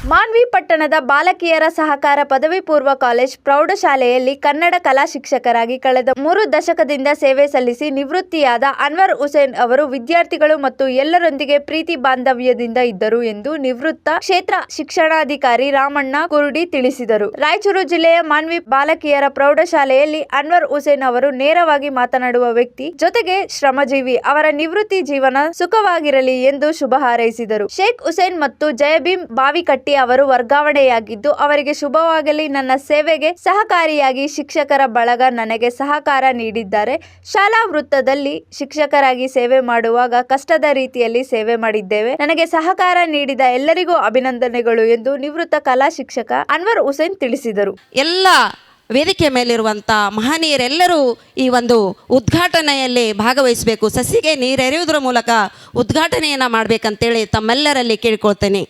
ಮಾನ್ವಿ ಪಟ್ಟಣದ ಬಾಲಕಿಯರ ಸಹಕಾರ ಪದವಿ ಪೂರ್ವ ಕಾಲೇಜ್ ಪ್ರೌಢಶಾಲೆಯಲ್ಲಿ ಕನ್ನಡ ಕಲಾ ಶಿಕ್ಷಕರಾಗಿ ಕಳೆದ 3 ದಶಕದಿಂದ ಸೇವೆ ಸಲ್ಲಿಸಿ ನಿವೃತ್ತಿಯಾದ ಅನ್ವರ್ ಹುಸೇನ್ ಅವರು ವಿದ್ಯಾರ್ಥಿಗಳು ಮತ್ತು ಎಲ್ಲರೊಂದಿಗೆ ಪ್ರೀತಿ ಬಾಂಧವ್ಯದಿಂದ ಇದ್ದರು ಎಂದು ನಿವೃತ್ತ ಕ್ಷೇತ್ರ ಶಿಕ್ಷಣಾಧಿಕಾರಿ ರಾಮಣ್ಣ ಕುರುಡಿ ತಿಳಿಸಿದರು. ರಾಯಚೂರು ಜಿಲ್ಲೆಯ ಮಾನ್ವಿ ಬಾಲಕಿಯರ ಪ್ರೌಢಶಾಲೆಯಲ್ಲಿ ಅನ್ವರ್ ಹುಸೇನ್ ಅವರು ನೇರವಾಗಿ ಮಾತನಾಡುವ ವ್ಯಕ್ತಿ, ಜೊತೆಗೆ ಶ್ರಮಜೀವಿ. ಅವರ ನಿವೃತ್ತಿ ಜೀವನ ಸುಖವಾಗಿರಲಿ ಎಂದು ಶುಭ ಹಾರೈಸಿದರು. ಶೇಖ್ ಹುಸೇನ್ ಮತ್ತು ಜಯಭೀಮ್ ಬಾವಿಕಟ್ಟಿ ಅವರು ವರ್ಗಾವಣೆಯಾಗಿದ್ದು ಅವರಿಗೆ ಶುಭವಾಗಲಿ. ನನ್ನ ಸೇವೆಗೆ ಸಹಕಾರಿಯಾಗಿ ಶಿಕ್ಷಕರ ಬಳಗ ನನಗೆ ಸಹಕಾರ ನೀಡಿದ್ದಾರೆ. ಶಾಲಾ ವೃತ್ತದಲ್ಲಿ ಶಿಕ್ಷಕರಾಗಿ ಸೇವೆ ಮಾಡುವಾಗ ಕಷ್ಟದ ರೀತಿಯಲ್ಲಿ ಸೇವೆ ಮಾಡಿದ್ದೇವೆ. ನನಗೆ ಸಹಕಾರ ನೀಡಿದ ಎಲ್ಲರಿಗೂ ಅಭಿನಂದನೆಗಳು ಎಂದು ನಿವೃತ್ತ ಕಲಾ ಶಿಕ್ಷಕ ಅನ್ವರ್ ಹುಸೇನ್ ತಿಳಿಸಿದರು. ಎಲ್ಲ ವೇದಿಕೆ ಮೇಲಿರುವಂಥ ಮಹನೀಯರೆಲ್ಲರೂ ಈ ಒಂದು ಉದ್ಘಾಟನೆಯಲ್ಲಿ ಭಾಗವಹಿಸಬೇಕು. ಸಸಿಗೆ ನೀರೆರೆಯುವುದರ ಮೂಲಕ ಉದ್ಘಾಟನೆಯನ್ನು ಮಾಡಬೇಕಂತೇಳಿ ತಮ್ಮೆಲ್ಲರಲ್ಲಿ ಕೇಳಿಕೊಳ್ತೇನೆ.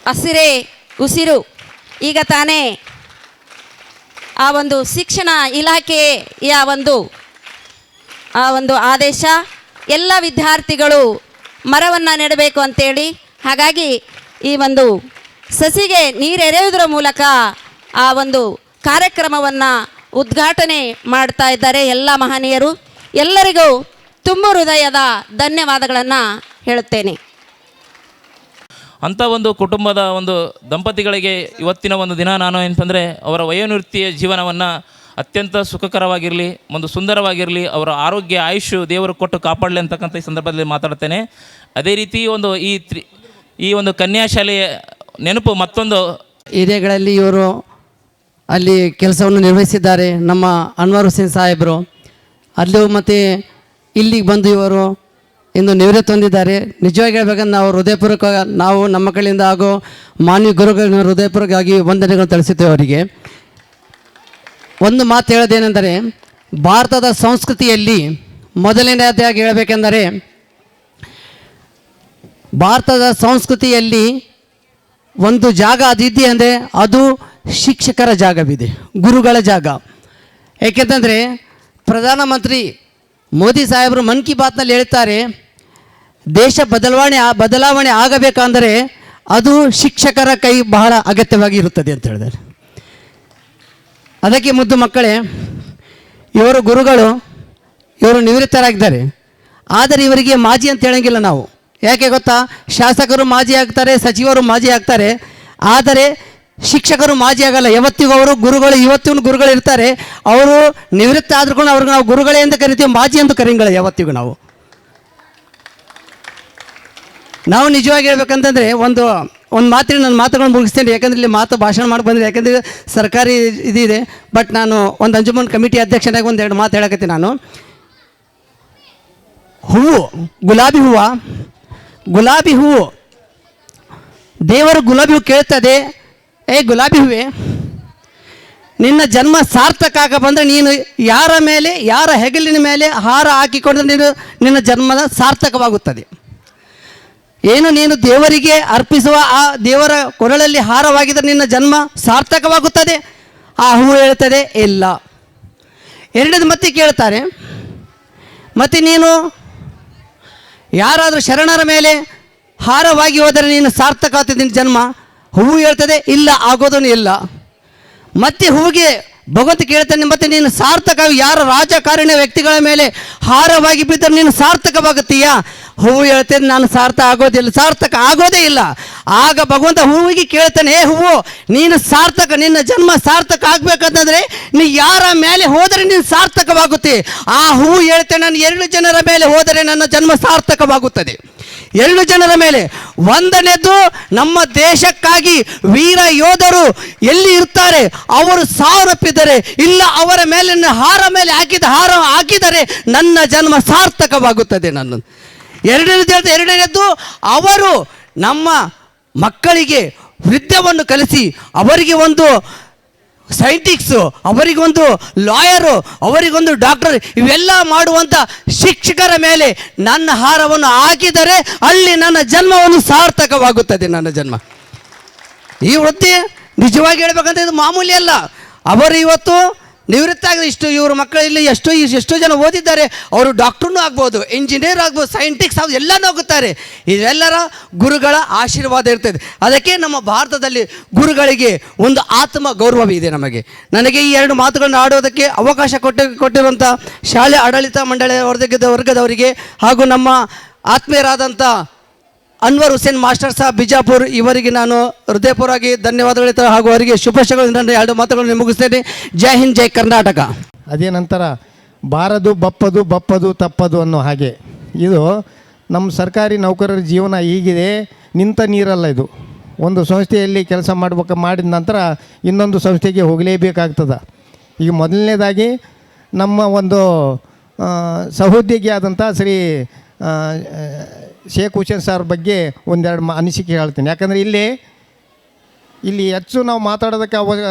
ಹಸಿರೇ ಉಸಿರು. ಈಗ ತಾನೇ ಆ ಒಂದು ಶಿಕ್ಷಣ ಇಲಾಖೆಯ ಒಂದು ಆದೇಶ, ಎಲ್ಲ ವಿದ್ಯಾರ್ಥಿಗಳು ಮರವನ್ನು ನೆಡಬೇಕು ಅಂತೇಳಿ, ಹಾಗಾಗಿ ಈ ಒಂದು ಸಸಿಗೆ ನೀರೆರೆಯುವುದರ ಮೂಲಕ ಆ ಒಂದು ಕಾರ್ಯಕ್ರಮವನ್ನು ಉದ್ಘಾಟನೆ ಮಾಡ್ತಾ ಇದ್ದಾರೆ ಎಲ್ಲ ಮಹನೀಯರು. ಎಲ್ಲರಿಗೂ ತುಂಬ ಹೃದಯದ ಧನ್ಯವಾದಗಳನ್ನು ಹೇಳುತ್ತೇನೆ. ಅಂಥ ಒಂದು ಕುಟುಂಬದ ಒಂದು ದಂಪತಿಗಳಿಗೆ ಇವತ್ತಿನ ಒಂದು ದಿನ ನಾನು ಏನಂತಂದರೆ ಅವರ ವಯೋನಿವೃತ್ತಿಯ ಜೀವನವನ್ನು ಅತ್ಯಂತ ಸುಖಕರವಾಗಿರಲಿ, ಒಂದು ಸುಂದರವಾಗಿರಲಿ, ಅವರ ಆರೋಗ್ಯ ಆಯುಷು ದೇವರು ಕೊಟ್ಟು ಕಾಪಾಡಲಿ ಅಂತಕ್ಕಂಥ ಈ ಸಂದರ್ಭದಲ್ಲಿ ಮಾತಾಡ್ತೇನೆ. ಅದೇ ರೀತಿ ಒಂದು ಈ ಒಂದು ಕನ್ಯಾಶಾಲೆಯ ನೆನಪು ಮತ್ತೊಂದು ಏರಿಯಾಗಳಲ್ಲಿ ಇವರು ಅಲ್ಲಿ ಕೆಲಸವನ್ನು ನಿರ್ವಹಿಸಿದ್ದಾರೆ. ನಮ್ಮ ಅನ್ವರ್ ಹುಸೇನ್ ಸಾಹೇಬರು ಅಲ್ಲೂ ಮತ್ತು ಇಲ್ಲಿಗೆ ಬಂದು ಇವರು ಇಂದು ನಿವೃತ್ತಿ ಹೊಂದಿದ್ದಾರೆ. ನಿಜವಾಗಿ ಹೇಳ್ಬೇಕಂದ್ರೆ ನಾವು ಹೃದಯಪೂರ್ವಕ ನಾವು ನಮ್ಮ ಕಡೆಯಿಂದ ಹಾಗೂ ಮಾನ್ಯ ಗುರುಗಳನ್ನ ಹೃದಯಪೂರ್ವಕವಾಗಿ ವಂದನೆಗಳನ್ನು ತಿಳಿಸುತ್ತೇವೆ ಅವರಿಗೆ. ಒಂದು ಮಾತು ಹೇಳೋದೇನೆಂದರೆ, ಭಾರತದ ಸಂಸ್ಕೃತಿಯಲ್ಲಿ ಮೊದಲನೇದಾಗಿ ಹೇಳಬೇಕೆಂದರೆ, ಭಾರತದ ಸಂಸ್ಕೃತಿಯಲ್ಲಿ ಒಂದು ಜಾಗ ಅದಿದೆ ಅಂದರೆ ಅದು ಶಿಕ್ಷಕರ ಜಾಗವಿದೆ, ಗುರುಗಳ ಜಾಗ. ಏಕೆಂತಂದರೆ ಪ್ರಧಾನಮಂತ್ರಿ ಮೋದಿ ಸಾಹೇಬರು ಮನ್ ಕಿ ಬಾತ್ನಲ್ಲಿ ಹೇಳ್ತಾರೆ, ದೇಶ ಬದಲಾವಣೆ ಆಗಬೇಕಂದರೆ ಅದು ಶಿಕ್ಷಕರ ಕೈ ಬಹಳ ಅಗತ್ಯವಾಗಿ ಇರುತ್ತದೆ ಅಂತ ಹೇಳಿದ್ದಾರೆ. ಅದಕ್ಕೆ ಮುದ್ದು ಮಕ್ಕಳೇ, ಇವರು ಗುರುಗಳು, ಇವರು ನಿವೃತ್ತರಾಗಿದ್ದಾರೆ. ಆದರೆ ಇವರಿಗೆ ಮಾಜಿ ಅಂತ ಹೇಳಂಗಿಲ್ಲ ನಾವು. ಯಾಕೆ ಗೊತ್ತಾ? ಶಾಸಕರು ಮಾಜಿ ಆಗ್ತಾರೆ, ಸಚಿವರು ಮಾಜಿ ಆಗ್ತಾರೆ, ಆದರೆ ಶಿಕ್ಷಕರು ಮಾಜಿ ಆಗಲ್ಲ. ಯಾವತ್ತಿಗೂ ಅವರು ಗುರುಗಳು, ಇವತ್ತಿಗೂ ಗುರುಗಳು ಇರ್ತಾರೆ. ಅವರು ನಿವೃತ್ತ ಆದ್ರೂ ಕೂಡ ಅವ್ರಿಗೆ ನಾವು ಗುರುಗಳೇ ಎಂದು ಕರಿತೀವಿ, ಮಾಜಿ ಎಂದು ಕರೆಯಂಗಿಲ್ಲ ಯಾವತ್ತಿಗೂ ನಾವು. ನಿಜವಾಗಿ ಹೇಳ್ಬೇಕಂತಂದರೆ ಒಂದು ಮಾತಿನ ನನ್ನ ಮಾತುಗಳನ್ನು ಮುಗಿಸ್ತೇನೆ. ಯಾಕಂದರೆ ಇಲ್ಲಿ ಭಾಷಣ ಮಾಡಿ ಬಂದರೆ, ಯಾಕಂದರೆ ಸರ್ಕಾರಿ ಇದಿದೆ. ಬಟ್ ನಾನು ಒಂದು ಅಂಜುಮನ್ ಕಮಿಟಿ ಅಧ್ಯಕ್ಷನಾಗಿ 1-2 ಮಾತು ಹೇಳಕತ್ತೀನಿ ನಾನು. ಹೂವು, ಗುಲಾಬಿ ಹೂವು ದೇವರು ಗುಲಾಬಿ ಹೂವು ಕೇಳ್ತದೆ, ಏ ಗುಲಾಬಿ ಹೂವೇ, ನಿನ್ನ ಜನ್ಮ ಸಾರ್ಥಕ ಆಗ ಬಂದರೆ ನೀನು ಯಾರ ಹೆಗಲಿನ ಮೇಲೆ ಹಾರ ಹಾಕಿಕೊಂಡ್ರೆ ನಿನ್ನ ಜನ್ಮದ ಸಾರ್ಥಕವಾಗುತ್ತದೆ. ಏನು ನೀನು ದೇವರಿಗೆ ಅರ್ಪಿಸುವ ಆ ದೇವರ ಕೊರಳಲ್ಲಿ ಹಾರವಾಗಿದ್ದರೆ ನಿನ್ನ ಜನ್ಮ ಸಾರ್ಥಕವಾಗುತ್ತದೆ. ಆ ಹೂವು ಹೇಳ್ತದೆ ಇಲ್ಲ. ಎರಡನೇದು ಮತ್ತೆ ಕೇಳ್ತಾರೆ, ಮತ್ತು ನೀನು ಯಾರಾದರೂ ಶರಣರ ಮೇಲೆ ಹಾರವಾಗಿ ಹೋದರೆ ನೀನು ಸಾರ್ಥಕ ಆಗ್ತದೆ ನಿನ್ನ ಜನ್ಮ. ಹೂವು ಹೇಳ್ತದೆ ಇಲ್ಲ, ಆಗೋದೂ ಇಲ್ಲ. ಮತ್ತೆ ಹೂವಿಗೆ ಭಗವಂತ ಕೇಳ್ತಾನೆ, ಮತ್ತೆ ನೀನು ಸಾರ್ಥಕ ಯಾರ ರಾಜಕಾರಣ ವ್ಯಕ್ತಿಗಳ ಮೇಲೆ ಹಾರವಾಗಿ ಬಿದ್ದರೆ ನೀನು ಸಾರ್ಥಕವಾಗುತ್ತೀಯಾ? ಹೂವು ಹೇಳ್ತೇನೆ ನಾನು ಸಾರ್ಥಕ ಆಗೋದೇ ಇಲ್ಲ. ಆಗ ಭಗವಂತ ಹೂವಿಗೆ ಕೇಳ್ತಾನೆ, ಹೇ ಹೂವು, ನೀನು ಸಾರ್ಥಕ, ನಿನ್ನ ಜನ್ಮ ಸಾರ್ಥಕ ಆಗ್ಬೇಕಂತಂದ್ರೆ ನೀ ಯಾರ ಮೇಲೆ ಹೋದರೆ ನೀನು ಸಾರ್ಥಕವಾಗುತ್ತೆ. ಆ ಹೂವು ಹೇಳ್ತೇನೆ, ನಾನು 2 ಜನರ ಮೇಲೆ ಹೋದರೆ ನನ್ನ ಜನ್ಮ ಸಾರ್ಥಕವಾಗುತ್ತದೆ. 2 ಜನರ ಮೇಲೆ. ಒಂದನೇದು, ನಮ್ಮ ದೇಶಕ್ಕಾಗಿ ವೀರ ಯೋಧರು ಎಲ್ಲಿ ಇರ್ತಾರೆ ಅವರು ಸಾವನ್ನಪ್ಪಿದ್ದಾರೆ, ಇಲ್ಲ ಅವರ ಮೇಲೆ ಹಾರ ಹಾಕಿದರೆ ನನ್ನ ಜನ್ಮ ಸಾರ್ಥಕವಾಗುತ್ತದೆ. ಎರಡನೇದು, ಅವರು ನಮ್ಮ ಮಕ್ಕಳಿಗೆ ವಿದ್ಯೆಯನ್ನು ಕಲಿಸಿ ಅವರಿಗೆ ಒಂದು ಸೈಂಟಿಸ್ಟು, ಅವರಿಗೊಂದು ಲಾಯರು, ಅವರಿಗೊಂದು ಡಾಕ್ಟರ್, ಇವೆಲ್ಲ ಮಾಡುವಂಥ ಶಿಕ್ಷಕರ ಮೇಲೆ ನನ್ನ ಹಾರವನ್ನು ಹಾಕಿದರೆ ಅಲ್ಲಿ ನನ್ನ ಜನ್ಮವನ್ನು ಸಾರ್ಥಕವಾಗುತ್ತದೆ. ನನ್ನ ಜನ್ಮ, ಈ ವೃತ್ತಿ ನಿಜವಾಗಿ ಹೇಳ್ಬೇಕಂತ ಇದು ಮಾಮೂಲಿ ಅಲ್ಲ. ಅವರು ಇವತ್ತು ನಿವೃತ್ತ ಆಗಿದೆ. ಇವ್ರ ಮಕ್ಕಳು ಇಲ್ಲಿ ಎಷ್ಟೋ ಜನ ಓದಿದ್ದಾರೆ. ಅವರು ಡಾಕ್ಟ್ರೂ ಆಗ್ಬೋದು, ಇಂಜಿನಿಯರ್ ಆಗ್ಬೋದು, ಸೈಂಟಿಸ್ಟ್ ಆಗ್ಬೋದು, ಎಲ್ಲನೂ ಆಗುತ್ತಾರೆ. ಇದೆಲ್ಲರ ಗುರುಗಳ ಆಶೀರ್ವಾದ ಇರ್ತದೆ. ಅದಕ್ಕೆ ನಮ್ಮ ಭಾರತದಲ್ಲಿ ಗುರುಗಳಿಗೆ ಒಂದು ಆತ್ಮ ಗೌರವವಿದೆ. ನನಗೆ ಈ 2 ಮಾತುಗಳನ್ನು ಆಡೋದಕ್ಕೆ ಅವಕಾಶ ಕೊಟ್ಟಿರುವಂಥ ಶಾಲೆ ಆಡಳಿತ ಮಂಡಳಿಯ ವರ್ಗದವರಿಗೆ ಹಾಗೂ ನಮ್ಮ ಆತ್ಮೀಯರಾದಂಥ ಅನ್ವರ್ ಹುಸೇನ್ ಮಾಸ್ಟರ್ ಸಾಬ್ ಬಿಜಾಪುರ್ ಇವರಿಗೆ ನಾನು ಹೃದಯಪೂರ್ವವಾಗಿ ಧನ್ಯವಾದಗಳು ಹೇಳ್ತಾರೆ ಹಾಗೂ ಅವರಿಗೆ ಶುಭಾಶಯಗಳು. ನನ್ನ 2 ಮಾತುಗಳನ್ನು ಮುಗಿಸ್ತೇನೆ. ಜೈ ಹಿಂದ್, ಜೈ ಕರ್ನಾಟಕ. ಅದೇ ನಂತರ ಬಾರದು ಬಪ್ಪದು ತಪ್ಪದು ಅನ್ನೋ ಹಾಗೆ ಇದು ನಮ್ಮ ಸರ್ಕಾರಿ ನೌಕರರ ಜೀವನ ಹೀಗಿದೆ. ನಿಂತ ನೀರಲ್ಲ ಇದು. ಒಂದು ಸಂಸ್ಥೆಯಲ್ಲಿ ಕೆಲಸ ಮಾಡಿದ ನಂತರ ಇನ್ನೊಂದು ಸಂಸ್ಥೆಗೆ ಹೋಗಲೇಬೇಕಾಗ್ತದೆ. ಈಗ ಮೊದಲನೇದಾಗಿ ನಮ್ಮ ಒಂದು ಸಹೋದ್ಯೋಗಿ ಆದಂಥ ಶ್ರೀ ಶೇಖ್ ಹುಸೇನ್ ಸರ್ ಬಗ್ಗೆ ಒಂದೆರಡು ಅನಿಸಿಕೆ ಹೇಳ್ತೀನಿ. ಯಾಕಂದರೆ ಇಲ್ಲಿ ಹೆಚ್ಚು ನಾವು ಮಾತಾಡೋದಕ್ಕೆ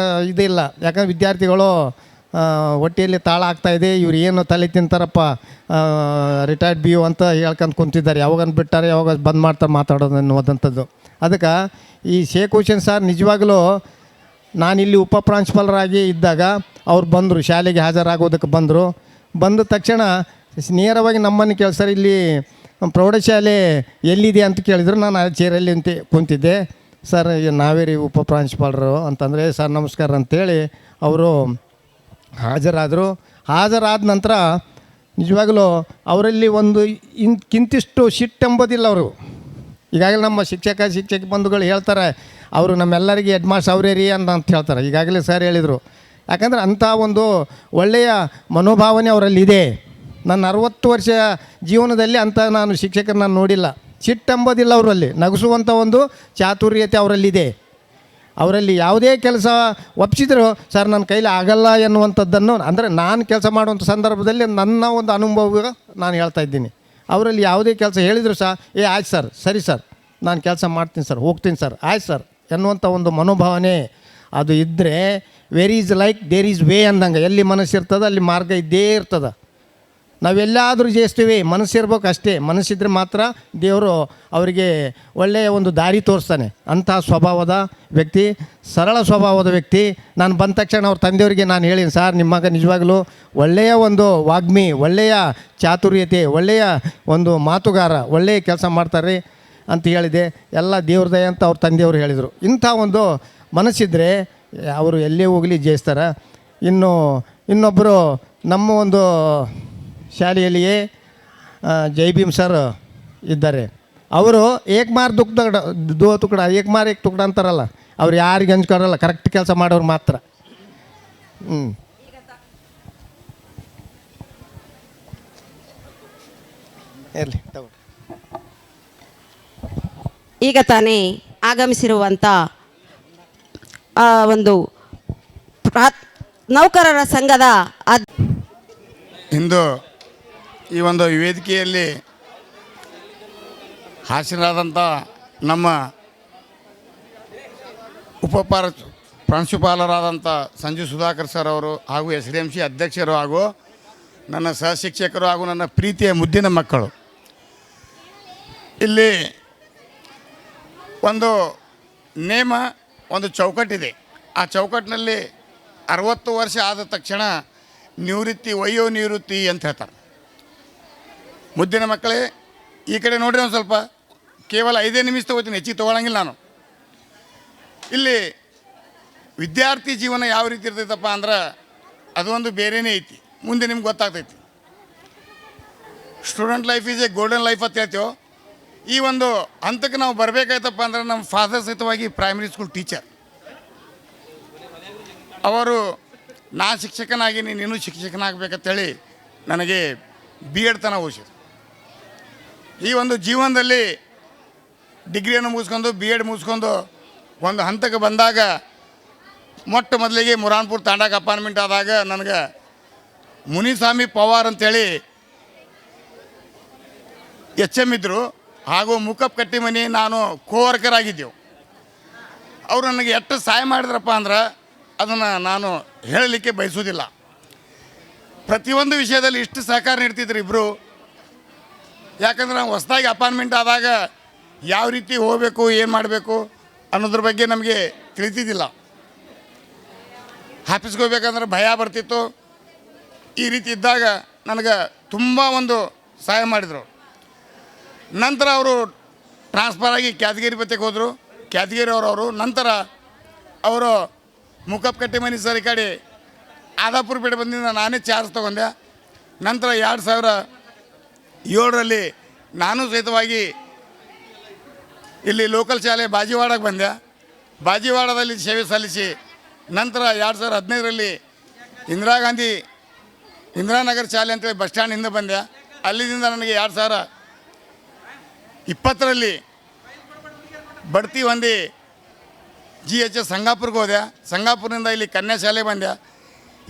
ಇದಿಲ್ಲ. ಯಾಕಂದರೆ ವಿದ್ಯಾರ್ಥಿಗಳು ಹೊಟ್ಟೆಯಲ್ಲಿ ತಾಳ ಆಗ್ತಾಯಿದೆ, ಇವ್ರು ಏನು ತಲೆ ತಿಂತಾರಪ್ಪ ರಿಟೈರ್ಡ್ ಬಿ ಯು ಅಂತ ಹೇಳ್ಕೊಂಡು ಕುಂತಿದ್ದಾರೆ. ಯಾವಾಗನ್ನು ಬಿಟ್ಟಾರೆ ಯಾವಾಗ ಬಂದ್ ಮಾಡ್ತಾರೆ ಮಾತಾಡೋದು ಅನ್ನುವಂಥದ್ದು. ಅದಕ್ಕೆ ಈ ಶೇಖ್ ಹುಸೇನ್ ಸರ್ ನಿಜವಾಗಲೂ ನಾನಿಲ್ಲಿ ಉಪ ಪ್ರಾಂಶುಪಾಲರಾಗಿ ಇದ್ದಾಗ ಅವ್ರು ಬಂದರು, ಶಾಲೆಗೆ ಹಾಜರಾಗೋದಕ್ಕೆ ಬಂದ ತಕ್ಷಣ ನೇರವಾಗಿ ನಮ್ಮನ್ನು ಕೇಳ್ತಾರೆ, ಇಲ್ಲಿ ಪ್ರೌಢಶಾಲೆ ಎಲ್ಲಿದೆ ಅಂತ ಕೇಳಿದ್ರು. ನಾನು ಆ ಚೇರಲ್ಲಿ ಅಂತ ಕುಂತಿದ್ದೆ. ಸರ್ ನಾವೇ ರೀ ಉಪ ಪ್ರಾಂಶುಪಾಲರು ಅಂತಂದರೆ, ಸರ್ ನಮಸ್ಕಾರ ಅಂತೇಳಿ ಅವರು ಹಾಜರಾದ ನಂತರ ನಿಜವಾಗಲೂ ಅವರಲ್ಲಿ ಒಂದು ಕಿಂತಿಷ್ಟು ಸಿಟ್ಟೆಂಬುದಿಲ್ಲ. ಅವರು ಈಗಾಗಲೇ ನಮ್ಮ ಶಿಕ್ಷಕ ಬಂಧುಗಳು ಹೇಳ್ತಾರೆ, ಅವರು ನಮ್ಮೆಲ್ಲರಿಗೆ ಹೆಡ್ ಮಾಸ್ಟರ್ ಅವರೇ ರೀ ಅಂತ ಹೇಳ್ತಾರೆ. ಈಗಾಗಲೇ ಸರ್ ಹೇಳಿದರು. ಯಾಕಂದರೆ ಅಂಥ ಒಂದು ಒಳ್ಳೆಯ ಮನೋಭಾವನೆ ಅವರಲ್ಲಿದೆ. ನನ್ನ 60 ವರ್ಷ ಜೀವನದಲ್ಲಿ ಅಂಥ ನಾನು ಶಿಕ್ಷಕರನ್ನ ನೋಡಿಲ್ಲ. ಸಿಟ್ಟೆಂಬುದಿಲ್ಲ ಅವರಲ್ಲಿ. ನಗಿಸುವಂಥ ಒಂದು ಚಾತುರ್ಯತೆ ಅವರಲ್ಲಿದೆ. ಅವರಲ್ಲಿ ಯಾವುದೇ ಕೆಲಸ ಒಪ್ಪಿಸಿದ್ರು, ಸರ್ ನನ್ನ ಕೈಲಿ ಆಗಲ್ಲ ಎನ್ನುವಂಥದ್ದನ್ನು, ಅಂದರೆ ನಾನು ಕೆಲಸ ಮಾಡುವಂಥ ಸಂದರ್ಭದಲ್ಲಿ ನನ್ನ ಒಂದು ಅನುಭವ ನಾನು ಹೇಳ್ತಾ ಇದ್ದೀನಿ. ಅವರಲ್ಲಿ ಯಾವುದೇ ಕೆಲಸ ಹೇಳಿದರು ಆಯ್ತು ಸರ್, ಸರಿ ಸರ್, ನಾನು ಕೆಲಸ ಮಾಡ್ತೀನಿ ಸರ್, ಹೋಗ್ತೀನಿ ಸರ್, ಆಯ್ತು ಸರ್ ಎನ್ನುವಂಥ ಒಂದು ಮನೋಭಾವನೆ ಅದು ಇದ್ದರೆ, where is like there is way ಅಂದಂಗೆ. ಎಲ್ಲಿ ಮನಸ್ಸಿರ್ತದೆ ಅಲ್ಲಿ ಮಾರ್ಗ ಇದ್ದೇ ಇರ್ತದೆ. ನಾವೆಲ್ಲಾದರೂ ಜಯಿಸ್ತೀವಿ, ಮನಸ್ಸಿರ್ಬೇಕು ಅಷ್ಟೇ. ಮನಸ್ಸಿದ್ರೆ ಮಾತ್ರ ದೇವರು ಅವರಿಗೆ ಒಳ್ಳೆಯ ಒಂದು ದಾರಿ ತೋರಿಸ್ತಾನೆ. ಅಂತಹ ಸ್ವಭಾವದ ವ್ಯಕ್ತಿ, ಸರಳ ಸ್ವಭಾವದ ವ್ಯಕ್ತಿ. ನಾನು ಬಂದ ತಕ್ಷಣ ಅವ್ರ ತಂದೆಯವರಿಗೆ ನಾನು ಹೇಳೀನಿ, ಸರ್ ನಿಮ್ಮ ಮಗ ನಿಜವಾಗಲೂ ಒಳ್ಳೆಯ ಒಂದು ವಾಗ್ಮಿ, ಒಳ್ಳೆಯ ಚಾತುರ್ಯತೆ, ಒಳ್ಳೆಯ ಒಂದು ಮಾತುಗಾರ, ಒಳ್ಳೆಯ ಕೆಲಸ ಮಾಡ್ತಾರೆ ಅಂತ ಹೇಳಿದೆ. ಎಲ್ಲ ದೇವ್ರ ದಯ ಅಂತ ಅವ್ರ ತಂದೆಯವರು ಹೇಳಿದರು. ಇಂಥ ಒಂದು ಮನಸ್ಸಿದ್ರೆ ಅವರು ಎಲ್ಲೇ ಹೋಗಲಿ ಜಯಿಸ್ತಾರೆ. ಇನ್ನೊಬ್ಬರು ನಮ್ಮ ಒಂದು ಶಾಲೆಯಲ್ಲಿಯೇ ಜೈ ಭೀಮ್ ಸರ್ ಇದ್ದಾರೆ. ಅವರು ಏಕ್ ಮಾರ್ ದೋ ತುಕಡ, ಏಕ್ ಮಾರ್ ಏಕ್ ತುಕಡ ಅಂತಾರಲ್ಲ, ಅವ್ರು ಯಾರಿಗೆ ಹಂಚ್ಕೊಡಲ್ಲ, ಕರೆಕ್ಟ್ ಕೆಲಸ ಮಾಡೋರು ಮಾತ್ರ. ಇರಲಿ ತಗೋ. ಈಗ ತಾನೇ ಆಗಮಿಸಿರುವಂಥ ಒಂದು ನೌಕರರ ಸಂಘದ ಇಂದು ಈ ಒಂದು ವೇದಿಕೆಯಲ್ಲಿ ಹಾಜರಾದಂಥ ನಮ್ಮ ಪ್ರಾಂಶುಪಾಲರಾದಂಥ ಸಂಜು ಸುಧಾಕರ್ ಸರ್ ಅವರು ಹಾಗೂ SDMC ಅಧ್ಯಕ್ಷರು ಹಾಗೂ ನನ್ನ ಸಹಶಿಕ್ಷಕರು ಹಾಗೂ ನನ್ನ ಪ್ರೀತಿಯ ಮುದ್ದಿನ ಮಕ್ಕಳು, ಇಲ್ಲಿ ಒಂದು ನೇಮ, ಒಂದು ಚೌಕಟ್ಟಿದೆ. ಆ ಚೌಕಟ್ಟಿನಲ್ಲಿ 60 ವರ್ಷ ಆದ ತಕ್ಷಣ ವಯೋ ನಿವೃತ್ತಿ ಅಂತ ಹೇಳ್ತಾರೆ. ಮುದ್ದಿನ ಮಕ್ಕಳೇ ಈ ಕಡೆ ನೋಡ್ರಿ ಒಂದು ಸ್ವಲ್ಪ, ಕೇವಲ 5 ನಿಮಿಷ ತೊಗೋತೀನಿ, ಹೆಚ್ಚಿಗೆ ತೊಗೊಳಂಗಿಲ್ಲ ನಾನು. ಇಲ್ಲಿ ವಿದ್ಯಾರ್ಥಿ ಜೀವನ ಯಾವ ರೀತಿ ಇರ್ತೈತಪ್ಪ ಅಂದ್ರೆ ಅದೊಂದು ಬೇರೆಯೇ ಐತಿ. ಮುಂದೆ ನಿಮ್ಗೆ ಗೊತ್ತಾಗ್ತೈತಿ. Student life is a golden life ಅಂತ ಹೇಳ್ತೇವೆ. ಈ ಒಂದು ಹಂತಕ್ಕೆ ನಾವು ಬರಬೇಕಾಯ್ತಪ್ಪ ಅಂದ್ರೆ ನಮ್ಮ ಫಾದರ್ ಸಹಿತವಾಗಿ ಪ್ರೈಮರಿ ಸ್ಕೂಲ್ ಟೀಚರ್ ಅವರು, ನಾನು ಶಿಕ್ಷಕನಾಗಿ ನೀನು ಶಿಕ್ಷಕನಾಗಬೇಕಂತೇಳಿ ನನಗೆ B.Ed ತನಕ ಓದಿಸಿದ್ರು. ಈ ಒಂದು ಜೀವನದಲ್ಲಿ ಡಿಗ್ರಿಯನ್ನು ಮುಗಿಸ್ಕೊಂಡು B.Ed ಮುಗಿಸ್ಕೊಂಡು ಒಂದು ಹಂತಕ್ಕೆ ಬಂದಾಗ ಮೊಟ್ಟ ಮೊದಲಿಗೆ ಮುರಾನ್ಪುರ ತಾಂಡಾಗ ಅಪಾರ್ಟ್ಮೆಂಟ್ ಆದಾಗ ನನಗೆ ಮುನಿಸ್ವಾಮಿ ಪವಾರ್ ಅಂಥೇಳಿ HM ಇದ್ದರು. ಹಾಗೂ ಮುಖಪ್ ಕಟ್ಟಿಮನಿ ನಾನು ಕೋವರ್ಕರ್ ಆಗಿದ್ದೆವು. ಅವರು ನನಗೆ ಎಷ್ಟು ಸಹಾಯ ಮಾಡಿದ್ರಪ್ಪ ಅಂದ್ರೆ, ಅದನ್ನು ನಾನು ಹೇಳಲಿಕ್ಕೆ ಬಯಸೋದಿಲ್ಲ. ಪ್ರತಿಯೊಂದು ವಿಷಯದಲ್ಲಿ ಇಷ್ಟು ಸಹಕಾರ ನೀಡ್ತಿದ್ರು ಇಬ್ಬರು. ಯಾಕಂದ್ರೆ ನಾವು ಹೊಸದಾಗಿ ಅಪಾಯಿಂಟ್ಮೆಂಟ್ ಆದಾಗ ಯಾವ ರೀತಿ ಹೋಗಬೇಕು, ಏನು ಮಾಡಬೇಕು ಅನ್ನೋದ್ರ ಬಗ್ಗೆ ನಮಗೆ ತಿಳಿತಿದ್ದಿಲ್ಲ. ಆಫೀಸ್ಗೆ ಹೋಗ್ಬೇಕಂದ್ರೆ ಭಯ ಬರ್ತಿತ್ತು. ಈ ರೀತಿ ಇದ್ದಾಗ ನನಗೆ ತುಂಬ ಒಂದು ಸಹಾಯ ಮಾಡಿದರು. ನಂತರ ಅವರು ಟ್ರಾನ್ಸ್ಫರ್ ಆಗಿ ಕ್ಯಾದಗಿರಿ ಬತ್ತಿಗೆ ಹೋದರು. ಕ್ಯಾದಗಿರಿ ಅವರು ನಂತರ ಅವರು ಮುಖಪ್ ಕಟ್ಟಿ ಮನೆ ಸರ್ ಈ ಕಡೆ ಆದಾಪುರ ಪೇಟೆ ಬಂದಿಂದ ನಾನೇ ಚಾರ್ಜ್ ತೊಗೊಂಡೆ. ನಂತರ 2007ರಲ್ಲಿ ನಾನು ಸಹಿತವಾಗಿ ಇಲ್ಲಿ ಲೋಕಲ್ ಶಾಲೆ ಬಾಜಿವಾಡಕ್ಕೆ ಬಂದೆ. ಬಾಜಿವಾಡದಲ್ಲಿ ಸೇವೆ ಸಲ್ಲಿಸಿ ನಂತರ 2015ರಲ್ಲಿ ಇಂದಿರಾನಗರ ಶಾಲೆ ಅಂತೇಳಿ ಬಸ್ ಸ್ಟ್ಯಾಂಡ್ ಹಿಂದೆ ಬಂದೆ. ಅಲ್ಲಿಂದ ನನಗೆ 2020ರಲ್ಲಿ ಬಡ್ತಿ ಹೊಂದಿ GHS ಸಂಗಾಪುರ್ಗೆ ಹೋದೆ. ಸಂಗಾಪುರದಿಂದ ಇಲ್ಲಿ ಕನ್ಯಾ ಶಾಲೆ ಬಂದೆ.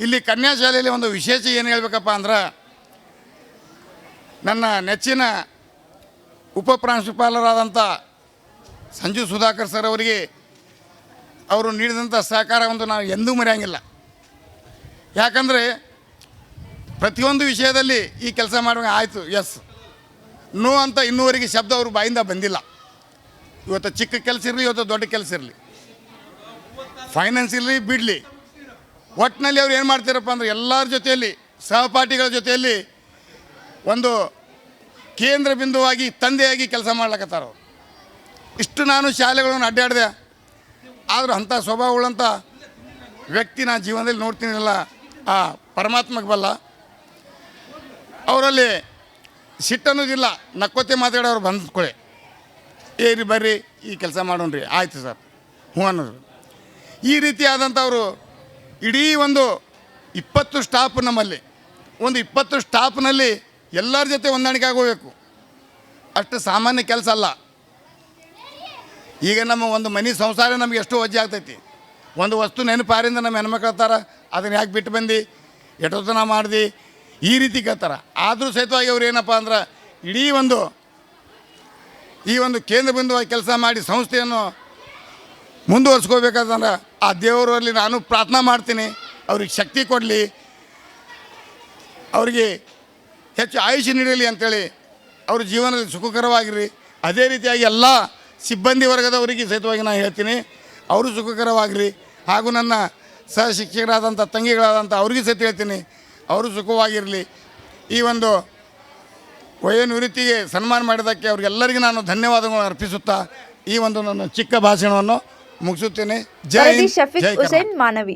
ಇಲ್ಲಿ ಕನ್ಯಾ ಶಾಲೆಯಲ್ಲಿ ಒಂದು ವಿಶೇಷ ಏನು ಹೇಳ್ಬೇಕಪ್ಪ ಅಂದ್ರೆ, ನನ್ನ ನೆಚ್ಚಿನ ಉಪ ಪ್ರಾಂಶುಪಾಲರಾದಂಥ ಸಂಜು ಸುಧಾಕರ್ ಸರ್ ಅವರಿಗೆ ಅವರು ನೀಡಿದಂಥ ಸಹಕಾರ ಒಂದು ನಾವು ಎಂದೂ ಮರೆಯೋಂಗಿಲ್ಲ. ಯಾಕಂದರೆ ಪ್ರತಿಯೊಂದು ವಿಷಯದಲ್ಲಿ ಈ ಕೆಲಸ ಮಾಡುವಾಗ ಆಯಿತು ಎಸ್ ನೋ ಅಂತ ಇನ್ನೂವರೆಗೆ ಶಬ್ದ ಅವ್ರ ಬಾಯಿಂದ ಬಂದಿಲ್ಲ. ಇವತ್ತು ಚಿಕ್ಕ ಕೆಲಸ ಇರಲಿ, ಇವತ್ತು ದೊಡ್ಡ ಕೆಲಸ ಇರಲಿ, ಫೈನಾನ್ಸ್ ಇರಲಿ ಬಿಡಲಿ, ಒಟ್ಟಿನಲ್ಲಿ ಅವ್ರು ಏನು ಮಾಡ್ತಾರಪ್ಪ ಅಂದರೆ ಎಲ್ಲರ ಜೊತೆಯಲ್ಲಿ ಸಹಪಾಠಿಗಳ ಜೊತೆಯಲ್ಲಿ ಒಂದು ಕೇಂದ್ರ ಬಿಂದುವಾಗಿ ತಂದೆಯಾಗಿ ಕೆಲಸ ಮಾಡ್ಲಕತ್ತಾರ. ಇಷ್ಟು ನಾನು ಶಾಲೆಗಳನ್ನು ಅಡ್ಡಾಡಿದೆ, ಆದರೂ ಅಂಥ ಸ್ವಭಾವಗಳಂಥ ವ್ಯಕ್ತಿ ನಾನು ಜೀವನದಲ್ಲಿ ನೋಡ್ತೀನಿಲ್ಲ, ಆ ಪರಮಾತ್ಮಗೆ ಬಲ್ಲ. ಅವರಲ್ಲಿ ಸಿಟ್ಟನ್ನೋದಿಲ್ಲ, ನಕ್ಕೋತೆ ಮಾತಾಡೋರು ಬಂದ್ಕೊಳ್ಳಿ, ಏರಿ ಬರ್ರಿ ಈ ಕೆಲಸ ಮಾಡೋಣ್ರಿ, ಆಯಿತು ಸರ್ ಹ್ಞೂ ಅನ್ನೋದು. ಈ ರೀತಿಯಾದಂಥವರು ಇಡೀ ಒಂದು 20 ಸ್ಟಾಫ್ ನಮ್ಮಲ್ಲಿ, ಒಂದು 20 ಸ್ಟಾಫ್ನಲ್ಲಿ ಎಲ್ಲರ ಜೊತೆ ಹೊಂದಾಣಿಕೆ ಆಗೋಬೇಕು. ಅಷ್ಟು ಸಾಮಾನ್ಯ ಕೆಲಸ ಅಲ್ಲ. ಈಗ ನಮ್ಮ ಒಂದು ಮನೆ ಸಂಸಾರ ನಮಗೆ ಎಷ್ಟೋ ವಜ್ಜೆ ಆಗ್ತೈತಿ. ಒಂದು ವಸ್ತು ನೆನಪಾರಿಂದ ನಮ್ಮ ಹೆಣ್ಮಕ್ಳು ಹೇಳ್ತಾರೆ, ಅದನ್ನು ಯಾಕೆ ಬಿಟ್ಟು ಬಂದು ಎಷ್ಟೊತ್ತನ ಮಾಡ್ದು ಈ ರೀತಿ ಕೇಳ್ತಾರೆ. ಆದರೂ ಸಹಿತವಾಗಿ ಅವ್ರು ಏನಪ್ಪ ಅಂದ್ರೆ ಇಡೀ ಈ ಒಂದು ಕೇಂದ್ರ ಬಿಂದುವಾಗಿ ಕೆಲಸ ಮಾಡಿ ಸಂಸ್ಥೆಯನ್ನು ಮುಂದುವರ್ಸ್ಕೋಬೇಕಾದ್ರೆ ಆ ದೇವರಲ್ಲಿ ನಾನು ಪ್ರಾರ್ಥನೆ ಮಾಡ್ತೀನಿ, ಅವ್ರಿಗೆ ಶಕ್ತಿ ಕೊಡಲಿ, ಅವರಿಗೆ ಹೆಚ್ಚು ಆಯುಷ್ಯ ನೀಡಲಿ ಅಂಥೇಳಿ ಅವ್ರ ಜೀವನದಲ್ಲಿ ಸುಖಕರವಾಗಿರಿ. ಅದೇ ರೀತಿಯಾಗಿ ಎಲ್ಲ ಸಿಬ್ಬಂದಿ ವರ್ಗದವರಿಗೆ ಸಹಿತವಾಗಿ ನಾನು ಹೇಳ್ತೀನಿ, ಅವರು ಸುಖಕರವಾಗಿರಿ. ಹಾಗೂ ನನ್ನ ಸಹ ಶಿಕ್ಷಕರಾದಂಥ ತಂಗಿಗಳಾದಂಥ ಅವ್ರಿಗೆ ಸಹಿತ ಹೇಳ್ತೀನಿ, ಅವರು ಸುಖವಾಗಿರಲಿ. ಈ ಒಂದು ವಯೋನಿವೃತ್ತಿಗೆ ಸನ್ಮಾನ ಮಾಡಿದ್ದಕ್ಕೆ ಅವ್ರಿಗೆಲ್ಲರಿಗೂ ನಾನು ಧನ್ಯವಾದಗಳನ್ನು ಅರ್ಪಿಸುತ್ತಾ ಈ ಒಂದು ನನ್ನ ಚಿಕ್ಕ ಭಾಷಣವನ್ನು ಮುಗಿಸುತ್ತೇನೆ. ಜೈ ಹಿಂದ್, ಶಫೀಕ್ ಜೈ ಕರ್ನಾಟಕ. ಹುಸೇನ್ ಮಾನವಿ.